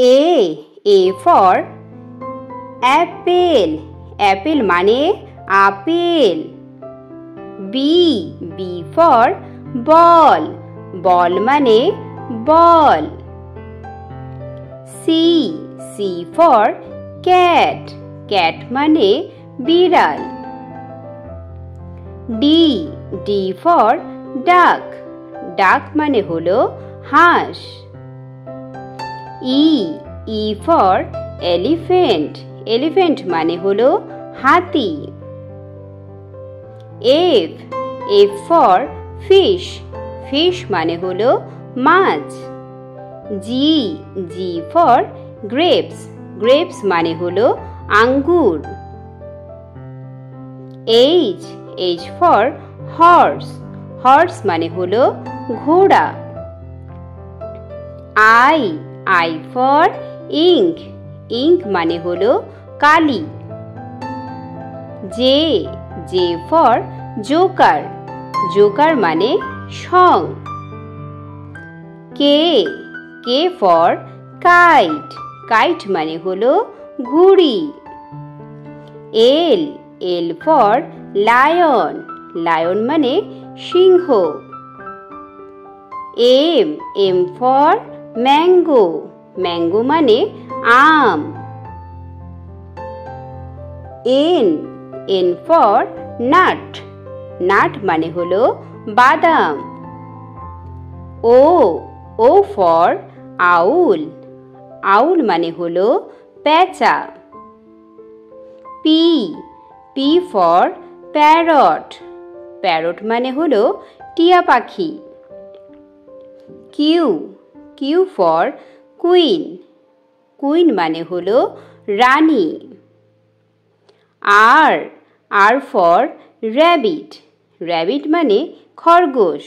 A for apple. Apple মানে apple. B for ball. Ball মানে বল। C for cat. Cat মানে বিড়াল। D for duck. Duck মানে হলো হাঁস। E for elephant. Elephant মানে হলো হাতি। F for fish. Fish মানে হলো মাছ। G for grapes. Grapes মানে হলো আঙ্গুর। H for horse. Horse মানে হলো ঘোড়া। I for ink. Ink মানে হলো কালি। J for joker. Joker মানে শং। K for kite. Kite মানে হলো ঘুড়ি। L for lion. Lion মানে সিংহ। M for mango. Mango মানে আম। N for nut. Nut মানে হলো বাদাম। O for owl. Owl মানে হলো পেঁচা। P for parrot. Parrot মানে হলো টিয়া পাখি। Q for queen. Queen মানে হলো রানী। R for rabbit. Rabbit মানে খরগোশ।